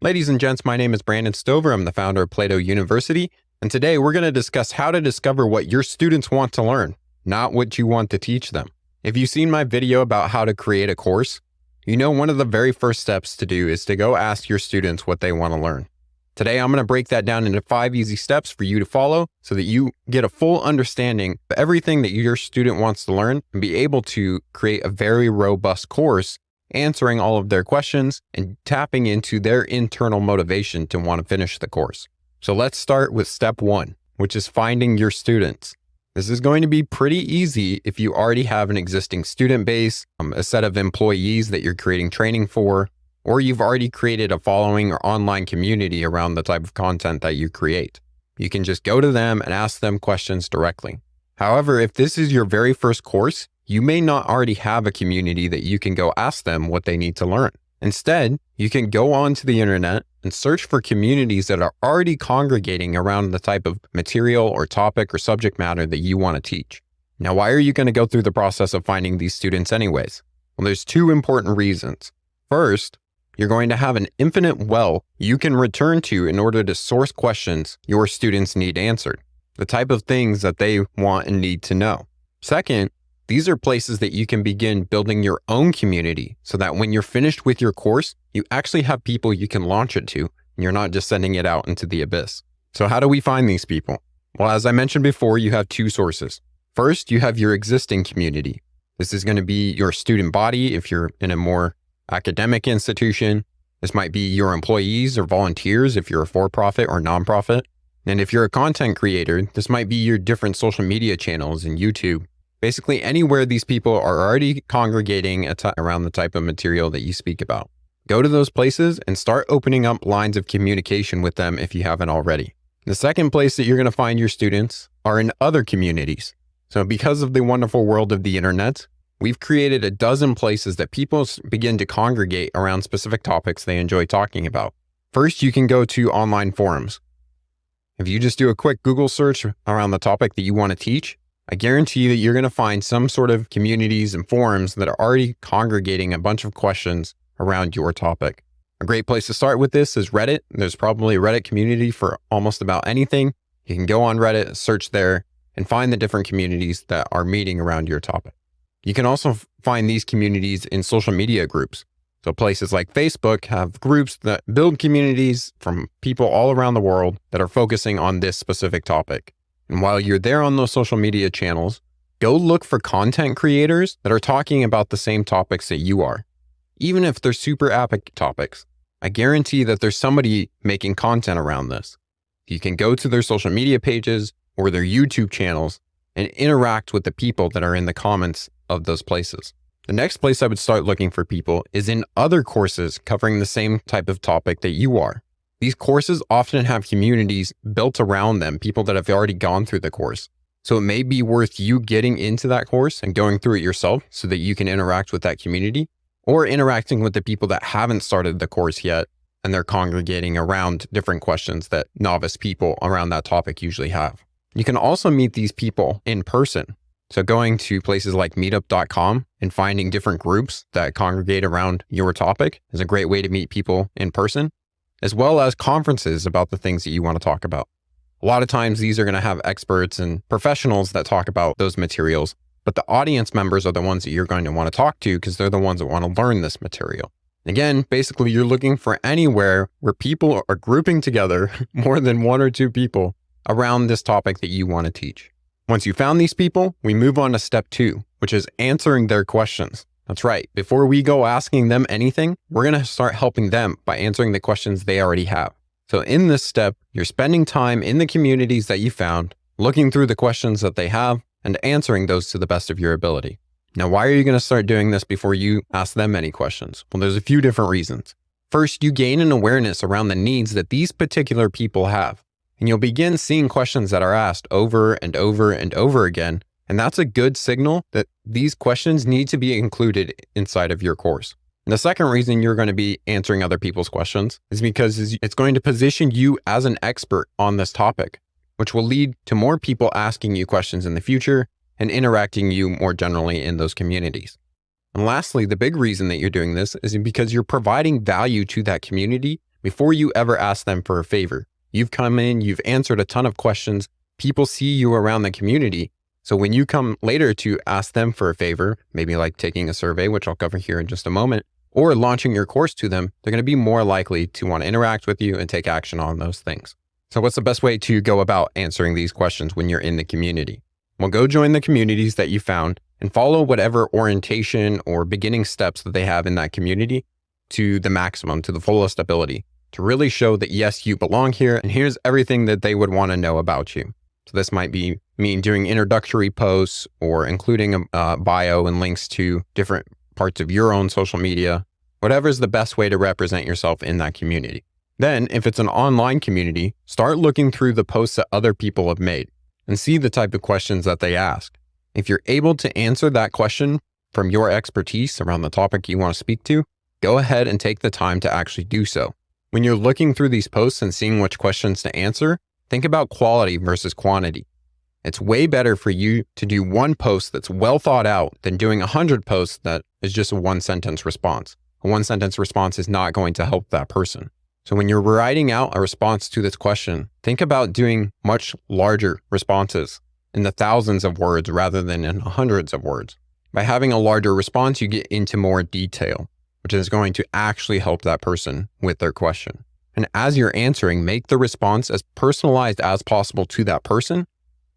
Ladies and gents, my name is Brandon Stover. I'm the founder of Plato University, and today we're going to discuss how to discover what your students want to learn, not what you want to teach them. If you've seen my video about how to create a course, you know one of the very first steps to do is to go ask your students what they want to learn. Today, I'm going to break that down into 5 easy steps for you to follow so that you get a full understanding of everything that your student wants to learn and be able to create a very robust course answering all of their questions and tapping into their internal motivation to want to finish the course. So let's start with step 1, which is finding your students. This is going to be pretty easy if you already have an existing student base, a set of employees that you're creating training for, or you've already created a following or online community around the type of content that you create. You can just go to them and ask them questions directly. However, if this is your very first course, you may not already have a community that you can go ask them what they need to learn. Instead, you can go onto the internet and search for communities that are already congregating around the type of material or topic or subject matter that you want to teach. Now, why are you going to go through the process of finding these students anyways? Well, there's 2 important reasons. First, you're going to have an infinite well you can return to in order to source questions your students need answered, the type of things that they want and need to know. Second, these are places that you can begin building your own community so that when you're finished with your course, you actually have people you can launch it to, and you're not just sending it out into the abyss. So how do we find these people? Well, as I mentioned before, you have 2 sources. First, you have your existing community. This is going to be your student body if you're in a more academic institution. This might be your employees or volunteers if you're a for-profit or nonprofit. And if you're a content creator, this might be your different social media channels and YouTube. Basically, anywhere these people are already congregating around the type of material that you speak about. Go to those places and start opening up lines of communication with them if you haven't already. The second place that you're going to find your students are in other communities. So because of the wonderful world of the internet, we've created a dozen places that people begin to congregate around specific topics they enjoy talking about. First, you can go to online forums. If you just do a quick Google search around the topic that you want to teach, I guarantee you that you're going to find some sort of communities and forums that are already congregating a bunch of questions around your topic. A great place to start with this is Reddit. There's probably a Reddit community for almost about anything. You can go on Reddit, search there, and find the different communities that are meeting around your topic. You can also find these communities in social media groups. So places like Facebook have groups that build communities from people all around the world that are focusing on this specific topic. And while you're there on those social media channels, go look for content creators that are talking about the same topics that you are. Even if they're super epic topics, I guarantee that there's somebody making content around this. You can go to their social media pages or their YouTube channels and interact with the people that are in the comments of those places. The next place I would start looking for people is in other courses covering the same type of topic that you are. These courses often have communities built around them, people that have already gone through the course. So it may be worth you getting into that course and going through it yourself so that you can interact with that community, or interacting with the people that haven't started the course yet and they're congregating around different questions that novice people around that topic usually have. You can also meet these people in person. So going to places like meetup.com and finding different groups that congregate around your topic is a great way to meet people in person, as well as conferences about the things that you want to talk about. A lot of times these are going to have experts and professionals that talk about those materials, but the audience members are the ones that you're going to want to talk to because they're the ones that want to learn this material. Again, basically you're looking for anywhere where people are grouping together, more than 1 or 2 people, around this topic that you want to teach. Once you found these people, we move on to step 2, which is answering their questions. That's right. Before we go asking them anything, we're going to start helping them by answering the questions they already have. So in this step, you're spending time in the communities that you found, looking through the questions that they have and answering those to the best of your ability. Now, why are you going to start doing this before you ask them any questions? Well, there's a few different reasons. First, you gain an awareness around the needs that these particular people have, and you'll begin seeing questions that are asked over and over and over again. And that's a good signal that these questions need to be included inside of your course. And the second reason you're going to be answering other people's questions is because it's going to position you as an expert on this topic, which will lead to more people asking you questions in the future and interacting you more generally in those communities. And lastly, the big reason that you're doing this is because you're providing value to that community before you ever ask them for a favor. You've come in, you've answered a ton of questions. People see you around the community. So when you come later to ask them for a favor, maybe like taking a survey, which I'll cover here in just a moment, or launching your course to them, they're going to be more likely to want to interact with you and take action on those things. So what's the best way to go about answering these questions when you're in the community? Well, go join the communities that you found and follow whatever orientation or beginning steps that they have in that community to the maximum, to the fullest ability, to really show that, yes, you belong here and here's everything that they would want to know about you. So this might be doing introductory posts or including a bio and links to different parts of your own social media, whatever is the best way to represent yourself in that community. Then, if it's an online community, start looking through the posts that other people have made and see the type of questions that they ask. If you're able to answer that question from your expertise around the topic you want to speak to, go ahead and take the time to actually do so. When you're looking through these posts and seeing which questions to answer, think about quality versus quantity. It's way better for you to do one post that's well thought out than doing 100 posts that is just a one-sentence response. A one-sentence response is not going to help that person. So when you're writing out a response to this question, think about doing much larger responses in the thousands of words rather than in hundreds of words. By having a larger response, you get into more detail, which is going to actually help that person with their question. And as you're answering, make the response as personalized as possible to that person,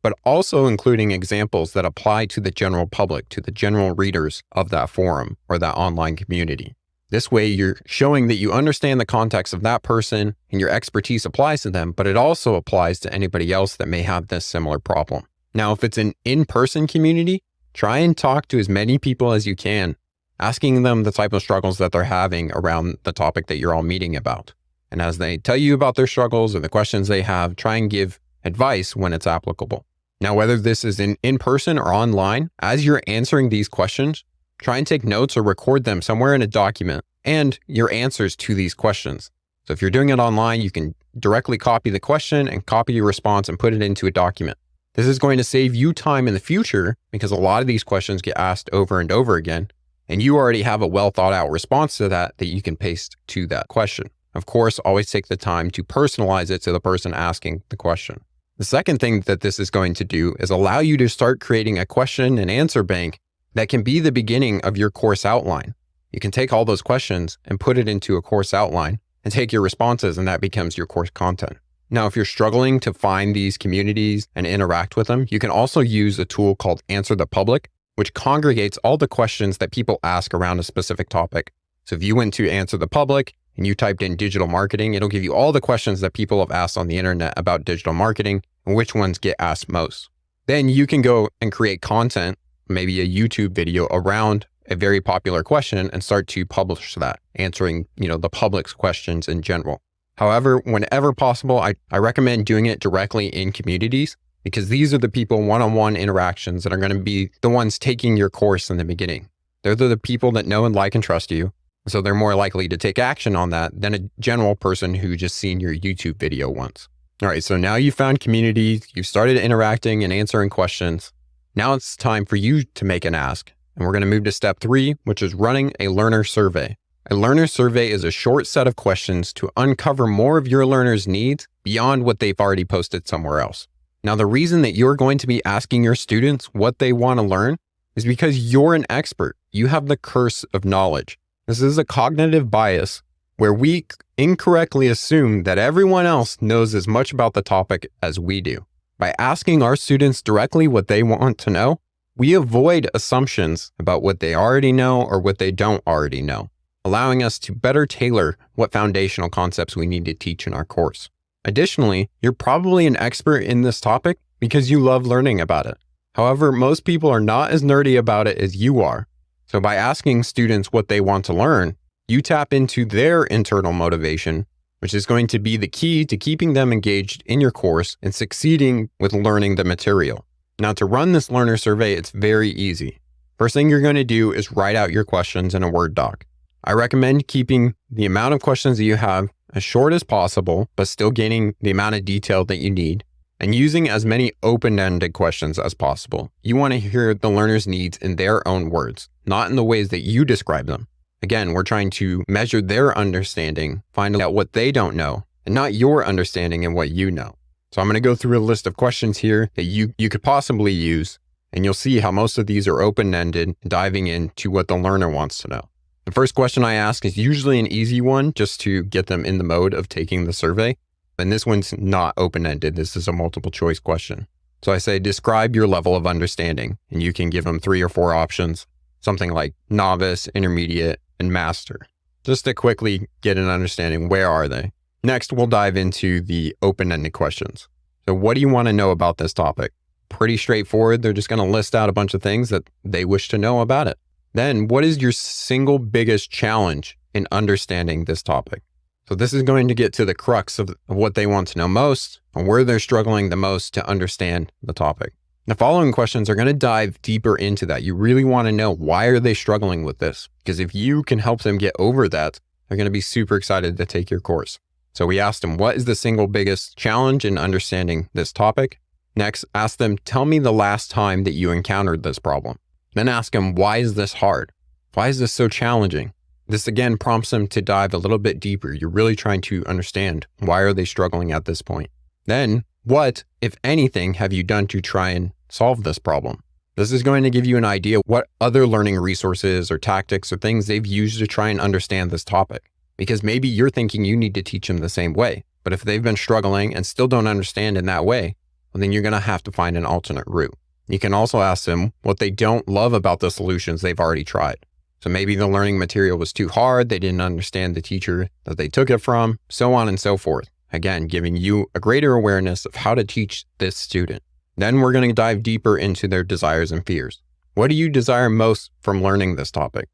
but also including examples that apply to the general public, to the general readers of that forum or that online community. This way, you're showing that you understand the context of that person and your expertise applies to them, but it also applies to anybody else that may have this similar problem. Now, if it's an in-person community, try and talk to as many people as you can, asking them the type of struggles that they're having around the topic that you're all meeting about. And as they tell you about their struggles or the questions they have, try and give advice when it's applicable. Now, whether this is in person or online, as you're answering these questions, try and take notes or record them somewhere in a document and your answers to these questions. So if you're doing it online, you can directly copy the question and copy your response and put it into a document. This is going to save you time in the future because a lot of these questions get asked over and over again, and you already have a well thought out response to that you can paste to that question. Of course, always take the time to personalize it to the person asking the question. The second thing that this is going to do is allow you to start creating a question and answer bank that can be the beginning of your course outline. You can take all those questions and put it into a course outline and take your responses, and that becomes your course content. Now, if you're struggling to find these communities and interact with them, you can also use a tool called Answer the Public, which congregates all the questions that people ask around a specific topic. So if you went to Answer the Public and you typed in digital marketing, it'll give you all the questions that people have asked on the internet about digital marketing and which ones get asked most. Then you can go and create content, maybe a YouTube video around a very popular question and start to publish that, answering, the public's questions in general. However, whenever possible, I recommend doing it directly in communities because these are the people one-on-one interactions that are going to be the ones taking your course in the beginning. They're the people that know and like and trust you. So they're more likely to take action on that than a general person who just seen your YouTube video once. All right, so now you've found communities, you've started interacting and answering questions. Now it's time for you to make an ask. And we're going to move to step 3, which is running a learner survey. A learner survey is a short set of questions to uncover more of your learners' needs beyond what they've already posted somewhere else. Now, the reason that you're going to be asking your students what they want to learn is because you're an expert. You have the curse of knowledge. This is a cognitive bias where we incorrectly assume that everyone else knows as much about the topic as we do. By asking our students directly what they want to know, we avoid assumptions about what they already know or what they don't already know, allowing us to better tailor what foundational concepts we need to teach in our course. Additionally, you're probably an expert in this topic because you love learning about it. However, most people are not as nerdy about it as you are. So by asking students what they want to learn, you tap into their internal motivation, which is going to be the key to keeping them engaged in your course and succeeding with learning the material. Now, to run this learner survey, it's very easy. First thing you're going to do is write out your questions in a Word doc. I recommend keeping the amount of questions that you have as short as possible, but still gaining the amount of detail that you need, and using as many open-ended questions as possible. You want to hear the learner's needs in their own words, not in the ways that you describe them. Again, we're trying to measure their understanding, find out what they don't know, and not your understanding and what you know. So I'm going to go through a list of questions here that you could possibly use, and you'll see how most of these are open-ended, diving into what the learner wants to know. The first question I ask is usually an easy one just to get them in the mode of taking the survey. And this one's not open-ended. This is a multiple choice question. So I say, describe your level of understanding, and you can give them 3 or 4 options, something like novice, intermediate, and master, just to quickly get an understanding. Where are they? Next, we'll dive into the open-ended questions. So what do you want to know about this topic? Pretty straightforward. They're just going to list out a bunch of things that they wish to know about it. Then, what is your single biggest challenge in understanding this topic? So this is going to get to the crux of what they want to know most and where they're struggling the most to understand the topic. The following questions are going to dive deeper into that. You really want to know, why are they struggling with this? Because if you can help them get over that, they're going to be super excited to take your course. So we asked them, what is the single biggest challenge in understanding this topic? Next, ask them, tell me the last time that you encountered this problem. Then ask them, why is this hard? Why is this so challenging? This again prompts them to dive a little bit deeper. You're really trying to understand, why are they struggling at this point? Then, what, if anything, have you done to try and solve this problem? This is going to give you an idea what other learning resources or tactics or things they've used to try and understand this topic. Because maybe you're thinking you need to teach them the same way, but if they've been struggling and still don't understand in that way, well, then you're going to have to find an alternate route. You can also ask them what they don't love about the solutions they've already tried. So maybe the learning material was too hard, they didn't understand the teacher that they took it from, so on and so forth. Again, giving you a greater awareness of how to teach this student. Then we're going to dive deeper into their desires and fears. What do you desire most from learning this topic?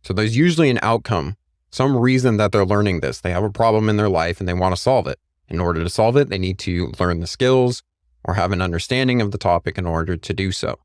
So there's usually an outcome, some reason that they're learning this. They have a problem in their life and they want to solve it. In order to solve it, they need to learn the skills or have an understanding of the topic in order to do so.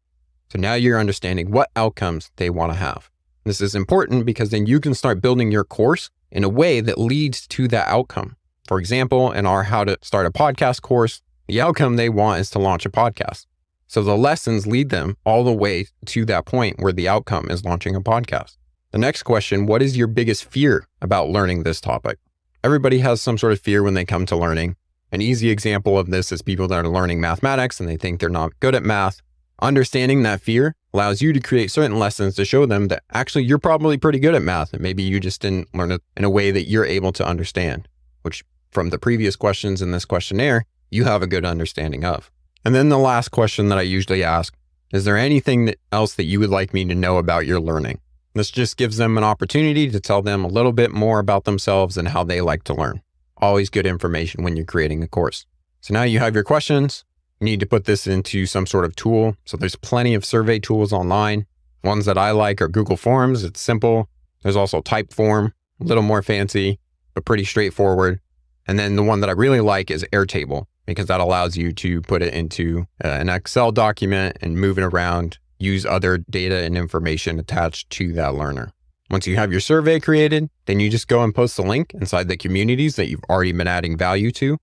So now you're understanding what outcomes they want to have. This is important because then you can start building your course in a way that leads to that outcome. For example, in our How to Start a Podcast course, the outcome they want is to launch a podcast. So the lessons lead them all the way to that point where the outcome is launching a podcast. The next question, what is your biggest fear about learning this topic? Everybody has some sort of fear when they come to learning. An easy example of this is people that are learning mathematics and they think they're not good at math. Understanding that fear allows you to create certain lessons to show them that actually you're probably pretty good at math and maybe you just didn't learn it in a way that you're able to understand, which from the previous questions in this questionnaire, you have a good understanding of. And then the last question that I usually ask, is there anything else that you would like me to know about your learning? This just gives them an opportunity to tell them a little bit more about themselves and how they like to learn. Always good information when you're creating a course. So now you have your questions. You need to put this into some sort of tool. So there's plenty of survey tools online. Ones that I like are Google Forms. It's simple. There's also Typeform, a little more fancy, but pretty straightforward. And then the one that I really like is Airtable, because that allows you to put it into an Excel document and move it around, use other data and information attached to that learner. Once you have your survey created, then you just go and post the link inside the communities that you've already been adding value to,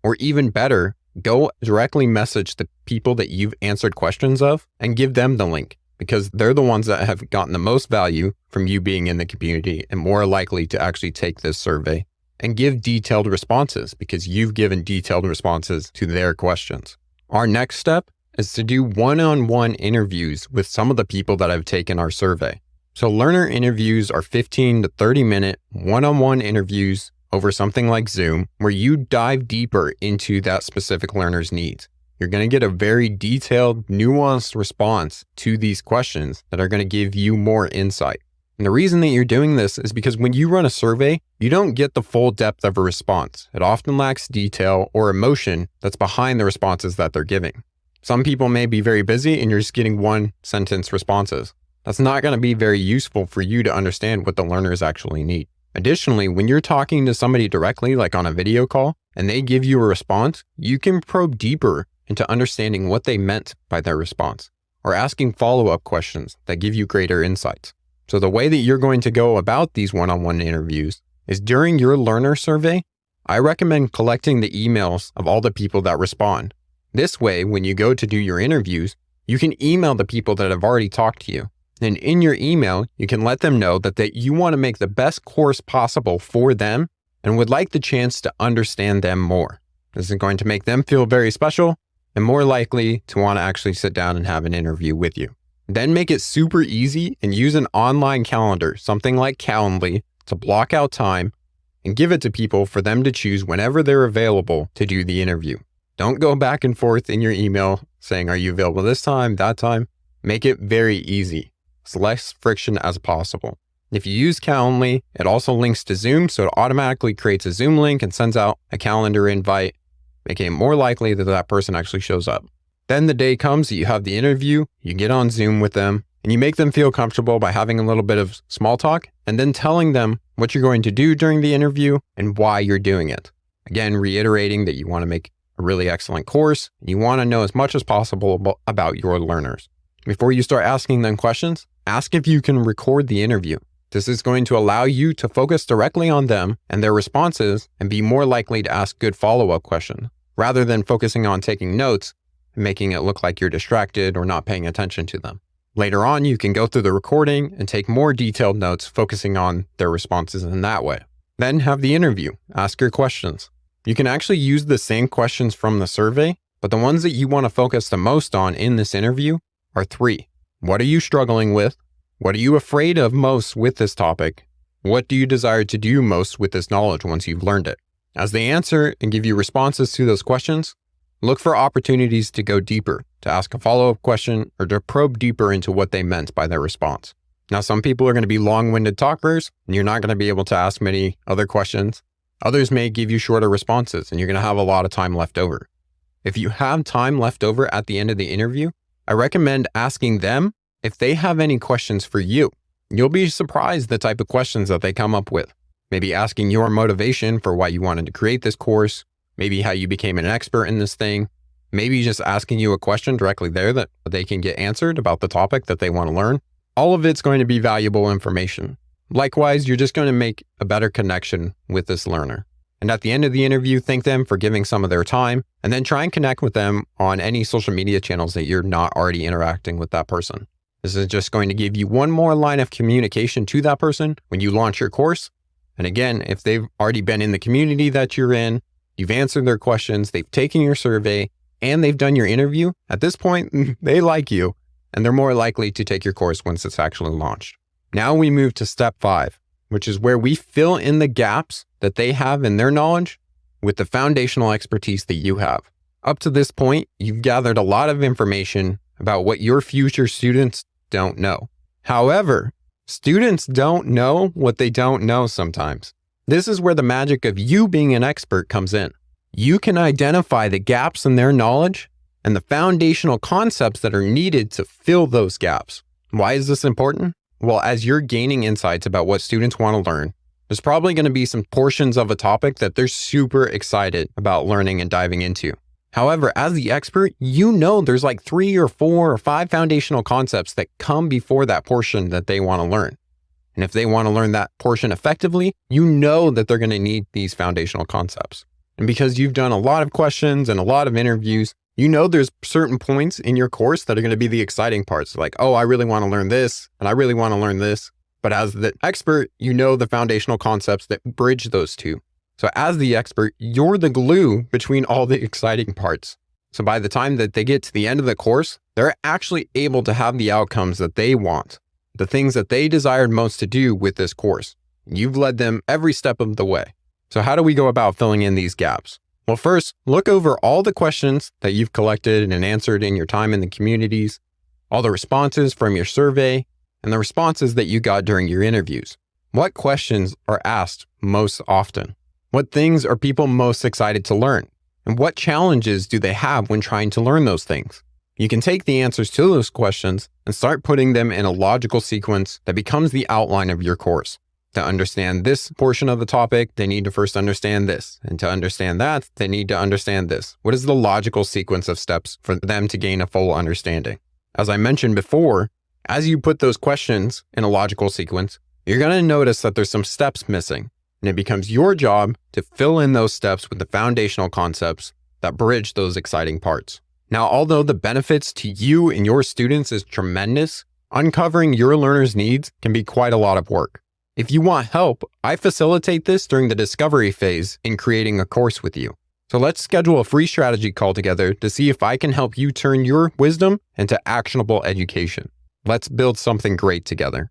or even better, go directly message the people that you've answered questions of and give them the link, because they're the ones that have gotten the most value from you being in the community and more likely to actually take this survey and give detailed responses because you've given detailed responses to their questions. Our next step is to do one-on-one interviews with some of the people that have taken our survey. So learner interviews are 15 to 30 minute one-on-one interviews over something like Zoom, where you dive deeper into that specific learner's needs. You're going to get a very detailed, nuanced response to these questions that are going to give you more insight. And the reason that you're doing this is because when you run a survey, you don't get the full depth of a response. It often lacks detail or emotion that's behind the responses that they're giving. Some people may be very busy and you're just getting one-sentence responses. That's not going to be very useful for you to understand what the learners actually need. Additionally, when you're talking to somebody directly, like on a video call, and they give you a response, you can probe deeper into understanding what they meant by their response, or asking follow-up questions that give you greater insights. So the way that you're going to go about these one-on-one interviews is during your learner survey, I recommend collecting the emails of all the people that respond. This way, when you go to do your interviews, you can email the people that have already talked to you. And in your email, you can let them know that you want to make the best course possible for them and would like the chance to understand them more. This is going to make them feel very special and more likely to want to actually sit down and have an interview with you. Then make it super easy and use an online calendar, something like Calendly, to block out time and give it to people for them to choose whenever they're available to do the interview. Don't go back and forth in your email saying, are you available this time, that time? Make it very easy. As less friction as possible. If you use Calendly, it also links to Zoom, so it automatically creates a Zoom link and sends out a calendar invite, making it more likely that that person actually shows up. Then the day comes that you have the interview, you get on Zoom with them, and you make them feel comfortable by having a little bit of small talk and then telling them what you're going to do during the interview and why you're doing it. Again, reiterating that you want to make a really excellent course and you want to know as much as possible about your learners. Before you start asking them questions, ask if you can record the interview. This is going to allow you to focus directly on them and their responses and be more likely to ask good follow-up questions, rather than focusing on taking notes and making it look like you're distracted or not paying attention to them. Later on, you can go through the recording and take more detailed notes, focusing on their responses in that way. Then have the interview. Ask your questions. You can actually use the same questions from the survey, but the ones that you want to focus the most on in this interview are 3. What are you struggling with? What are you afraid of most with this topic? What do you desire to do most with this knowledge once you've learned it? As they answer and give you responses to those questions, look for opportunities to go deeper, to ask a follow-up question, or to probe deeper into what they meant by their response. Now, some people are going to be long-winded talkers, and you're not going to be able to ask many other questions. Others may give you shorter responses, and you're going to have a lot of time left over. If you have time left over at the end of the interview, I recommend asking them if they have any questions for you. You'll be surprised the type of questions that they come up with. Maybe asking your motivation for why you wanted to create this course, maybe how you became an expert in this thing, maybe just asking you a question directly there that they can get answered about the topic that they want to learn. All of it's going to be valuable information. Likewise, you're just going to make a better connection with this learner. And at the end of the interview, thank them for giving some of their time, and then try and connect with them on any social media channels that you're not already interacting with that person. This is just going to give you one more line of communication to that person when you launch your course. And again, if they've already been in the community that you're in, you've answered their questions, they've taken your survey, and they've done your interview, at this point, they like you, and they're more likely to take your course once it's actually launched. Now we move to step 5, which is where we fill in the gaps that they have in their knowledge with the foundational expertise that you have. Up to this point, you've gathered a lot of information about what your future students don't know. However, students don't know what they don't know sometimes. This is where the magic of you being an expert comes in. You can identify the gaps in their knowledge and the foundational concepts that are needed to fill those gaps. Why is this important? Well, as you're gaining insights about what students want to learn, there's probably going to be some portions of a topic that they're super excited about learning and diving into. However, as the expert, you know there's like 3 or 4 or 5 foundational concepts that come before that portion that they want to learn. And if they want to learn that portion effectively, you know that they're going to need these foundational concepts. And because you've done a lot of questions and a lot of interviews, you know there's certain points in your course that are going to be the exciting parts. Like, oh, I really want to learn this, and I really want to learn this. But as the expert, you know the foundational concepts that bridge those two. So as the expert, you're the glue between all the exciting parts. So by the time that they get to the end of the course, they're actually able to have the outcomes that they want, the things that they desired most to do with this course. You've led them every step of the way. So how do we go about filling in these gaps? Well, first, look over all the questions that you've collected and answered in your time in the communities, all the responses from your survey, and the responses that you got during your interviews. What questions are asked most often? What things are people most excited to learn? And what challenges do they have when trying to learn those things? You can take the answers to those questions and start putting them in a logical sequence that becomes the outline of your course. To understand this portion of the topic, they need to first understand this. And to understand that, they need to understand this. What is the logical sequence of steps for them to gain a full understanding? As I mentioned before, as you put those questions in a logical sequence, you're going to notice that there's some steps missing. And it becomes your job to fill in those steps with the foundational concepts that bridge those exciting parts. Now, although the benefits to you and your students is tremendous, Uncovering your learner's needs can be quite a lot of work. If you want help, I facilitate this during the discovery phase in creating a course with you. So let's schedule a free strategy call together to see if I can help you turn your wisdom into actionable education. Let's build something great together.